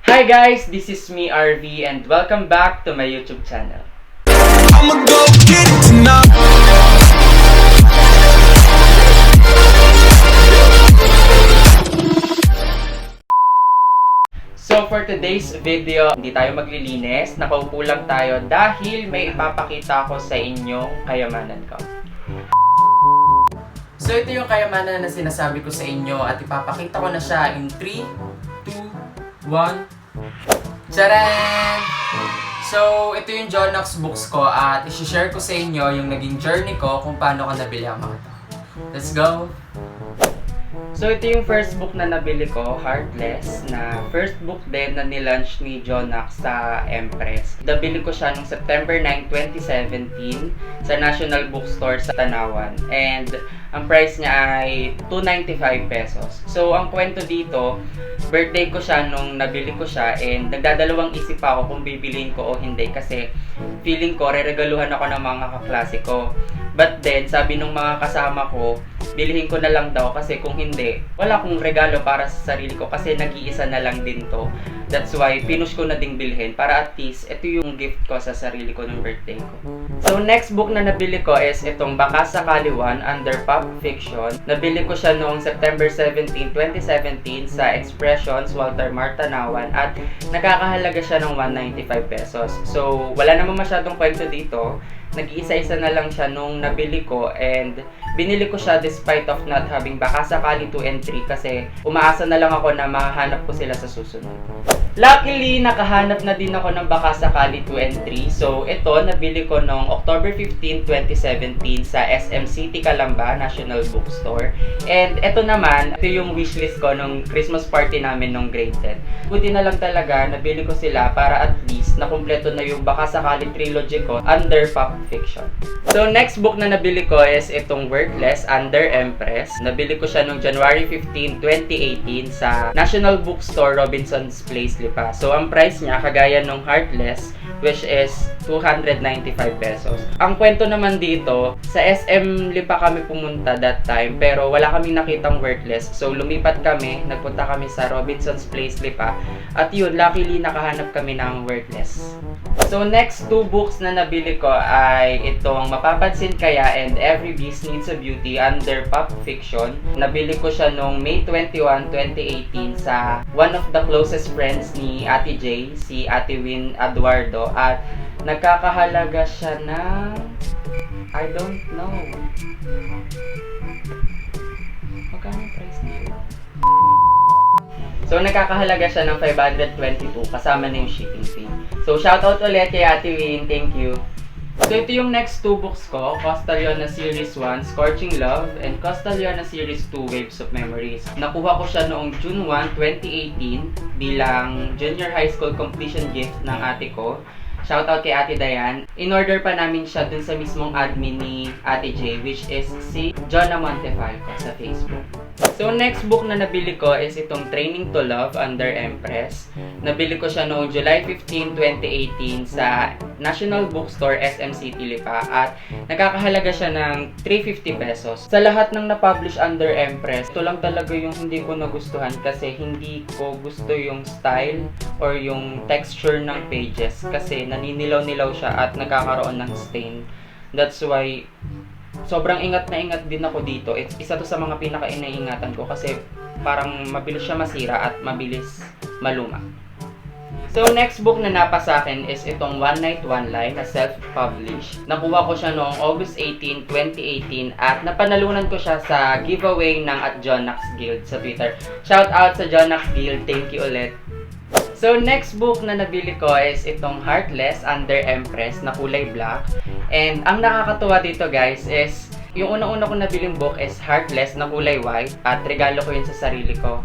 Hi guys, this is me RV and welcome back to my YouTube channel. I'ma go get it tonight. So for today's video, hindi tayo maglilinis, nakaupo lang tayo dahil may ipapakita ko sa inyong kayamanan ko. So ito yung kayamanan na sinasabi ko sa inyo at ipapakita ko na siya in 3, 2, 1. Tcharan! So ito yung Jonox books ko at isi-share ko sa inyo yung naging journey ko kung paano ko nabili ang mga ito. Let's go! So ito yung first book na nabili ko, Heartless, na first book din na nilaunch ni Jonox sa Empress. Nabili ko siya noong September 9, 2017 sa National Bookstore sa Tanawan. And ang price niya ay 295 pesos. So ang kwento dito, birthday ko siya nung nabili ko siya and nagdadalawang isip pa ako kung bibiliin ko o hindi kasi feeling ko reregaluhan ako ng mga kaklase ko. But then, sabi nung mga kasama ko, bilhin ko na lang daw kasi kung hindi, wala akong regalo para sa sarili ko kasi nag-iisa na lang din to. That's why, pinush ko na ding bilhin para at least, ito yung gift ko sa sarili ko ng birthday ko. So, next book na nabili ko is itong Baka Sakali 1 under Pop Fiction. Nabili ko siya noong September 17, 2017 sa Expressions, Walter Martanawan at nakakahalaga siya ng 195 pesos. So, wala naman masyadong kwento dito. Nag-iisa-isa na lang siya nung nabili ko and binili ko siya despite of not having Baka Sakali 2 and 3 kasi umaasa na lang ako na mahahanap ko sila sa susunod. Luckily, nakahanap na din ako ng Baka Sakali 2 and 3. So, ito, nabili ko noong October 15, 2017 sa SM City Calamba National Bookstore. And ito naman, ito yung wishlist ko nung Christmas party namin nung grade 10. Buti na lang talaga, nabili ko sila para at least nakumpleto na yung Baka Sakali trilogy ko under Pop Fiction. So, next book na nabili ko is itong Worthless under Empress. Nabili ko siya noong January 15, 2018 sa National Bookstore Robinson's Place, Lipa. So, ang price niya, kagaya nung Heartless, which is 295 pesos. Ang kwento naman dito, sa SM Lipa kami pumunta that time, pero wala kaming nakitang Worthless. So, lumipat kami, nagpunta kami sa Robinson's Place, Lipa. At yun, luckily, nakahanap kami ng Worthless. So, next two books na nabili ko ay itong Mapapansin Kaya and Every Beast Needs a Beauty under Pop Fiction. Nabili ko siya noong May 21, 2018 sa one of the closest friends ni Ate J, si Ate Win Eduardo. At nagkakahalaga siya ng I don't know. Magkano yung price nito? So, nagkakahalaga siya ng 522 kasama na yung shipping fee. So, shoutout ulit kay Ate Win. Thank you. So, ito yung next two books ko. Castellana Series 1, Scorching Love, and Castellana Series 2, Waves of Memories. Nakuha ko siya noong June 1, 2018 bilang junior high school completion gift ng ate ko. Shoutout kay Ate Dayan. In-order pa namin siya dun sa mismong admin ni Ate J, which is si Jonna Montefalco sa Facebook. So, next book na nabili ko is itong Training to Love under Empress. Nabili ko siya noong July 15, 2018 sa National Bookstore SM City, Lipa at nakakahalaga siya ng 350 pesos. Sa lahat ng na-publish under Empress, ito lang talaga yung hindi ko nagustuhan kasi hindi ko gusto yung style or yung texture ng pages kasi naninilaw-nilaw siya at nagkakaroon ng stain. That's why sobrang ingat na ingat din ako dito. Isa to sa mga pinaka-iniingatan ko kasi parang mabilis siya masira at mabilis maluma. So, next book na napa sa akin is itong One Night, One Lie na self-published. Nakuha ko siya noong August 18, 2018 at napanalunan ko siya sa giveaway ng @Jonox Guild sa Twitter. Shout out sa Jonox Guild. Thank you ulit. So, next book na nabili ko is itong Heartless under Empress na kulay black. And ang nakakatuwa dito guys is yung unang-una ko nabiling book is Heartless na kulay white at regalo ko yun sa sarili ko.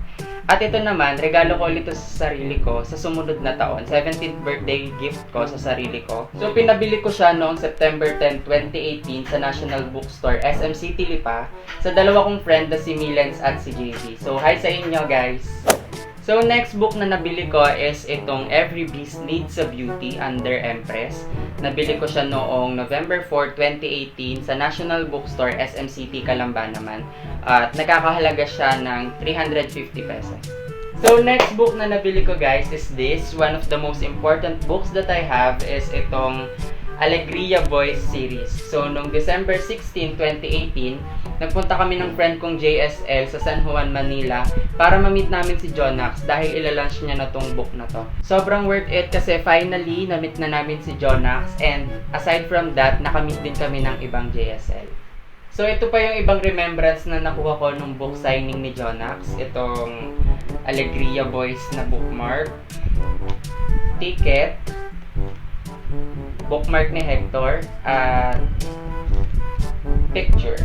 At ito naman, regalo ko ulit sa sarili ko sa sumunod na taon, 17th birthday gift ko sa sarili ko. So, pinabili ko siya noong September 10, 2018 sa National Bookstore, SM City, Lipa, sa dalawa kong friend na si Milens at si JV. So, hi sa inyo guys! So, next book na nabili ko is itong Every Beast Needs a Beauty under Empress. Nabili ko siya noong November 4, 2018 sa National Bookstore, SM City, Calamba naman. At nakakahalaga siya ng 350 pesos. So, next book na nabili ko guys is this. One of the most important books that I have is itong Alegria Boys series. So, noong December 16, 2018, nagpunta kami ng friend kong JSL sa San Juan, Manila para ma-meet namin si Jonax dahil ilalunch niya na tong book na to. Sobrang worth it kasi finally na-meet na namin si Jonax, and aside from that, nakamit din kami ng ibang JSL. So, ito pa yung ibang remembrance na nakuha ko nung book signing ni Jonax. Itong Alegria Boys na bookmark, ticket, bookmark ni Hector, at picture.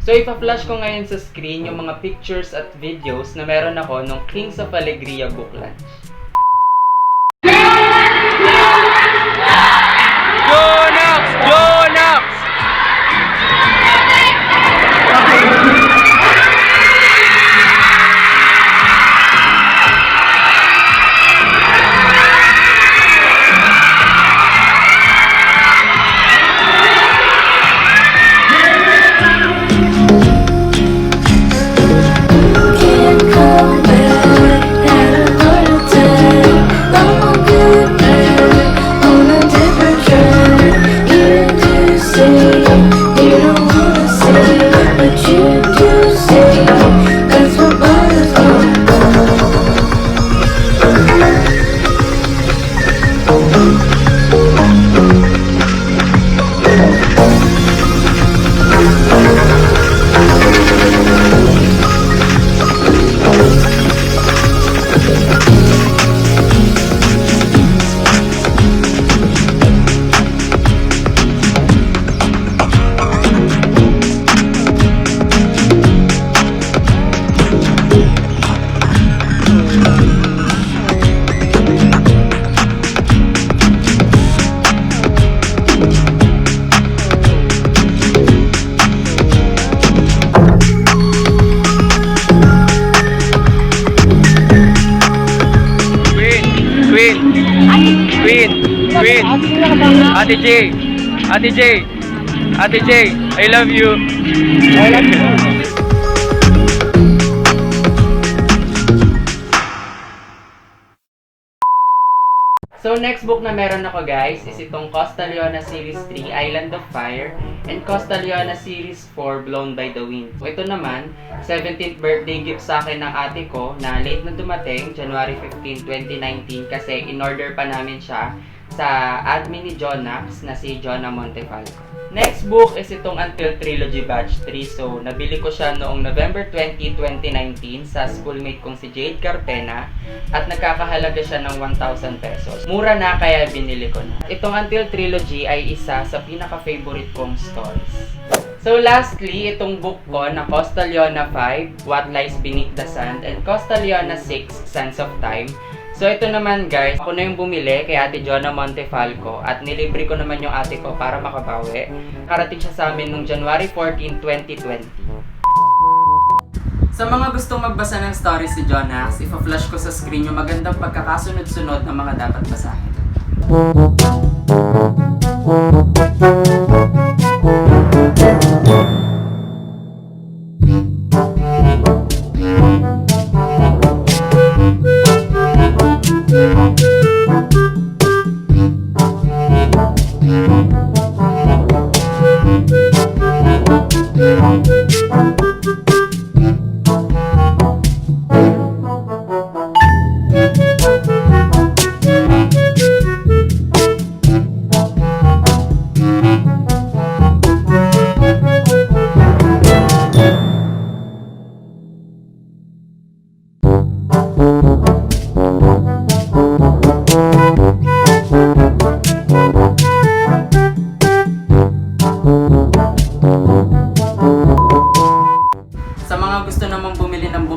So, ipa-flash ko ngayon sa screen yung mga pictures at videos na meron ako nung Kings of Alegria book launch. Jonax! Jonax! Ate J, Ate J, Ate J, I love you. I love you. So, next book na meron ako guys is itong Costa Leona Series 3, Island of Fire, and Costa Leona Series 4, Blown by the Wind. So, ito naman, 17th birthday gift sa akin ng ate ko na late na dumating, January 15, 2019, kasi in-order pa namin siya sa admin ni Jonax na si Jonah Montefalco. Next book is itong Until Trilogy Batch 3. So, nabili ko siya noong November 20, 2019 sa schoolmate kong si Jade Cartena at nagkakahalaga siya ng 1,000 pesos. Mura na kaya binili ko na. Itong Until Trilogy ay isa sa pinaka-favorite kong stories. So lastly, itong book ko na Costa Leona 5, What Lies Beneath the Sand, and Costa Leona 6, Sands of Time. So ito naman guys, ako na yung bumili kay Ate Jonah Montefalco at nilibre ko naman yung ate ko para makabawi. Karating siya sa amin noong January 14, 2020. Sa mga gustong magbasa ng story si Jonax, ipa-flash ko sa screen yung magandang pagkakasunod-sunod na mga dapat basahin.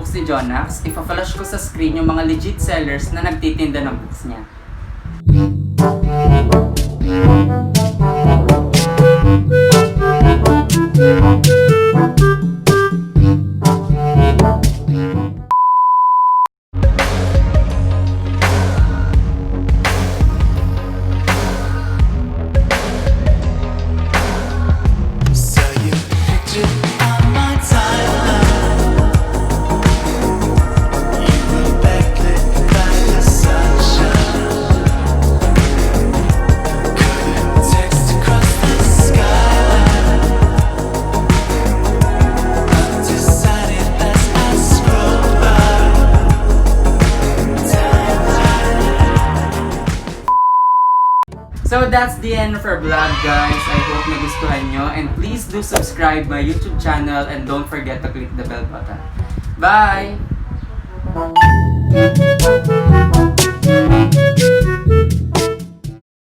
Si Jonax, ipa-flash ko sa screen yung mga legit sellers na nagtitinda ng books niya. So that's the end of our vlog, guys. I hope nagustuhan nyo. And please do subscribe my YouTube channel and don't forget to click the bell button. Bye!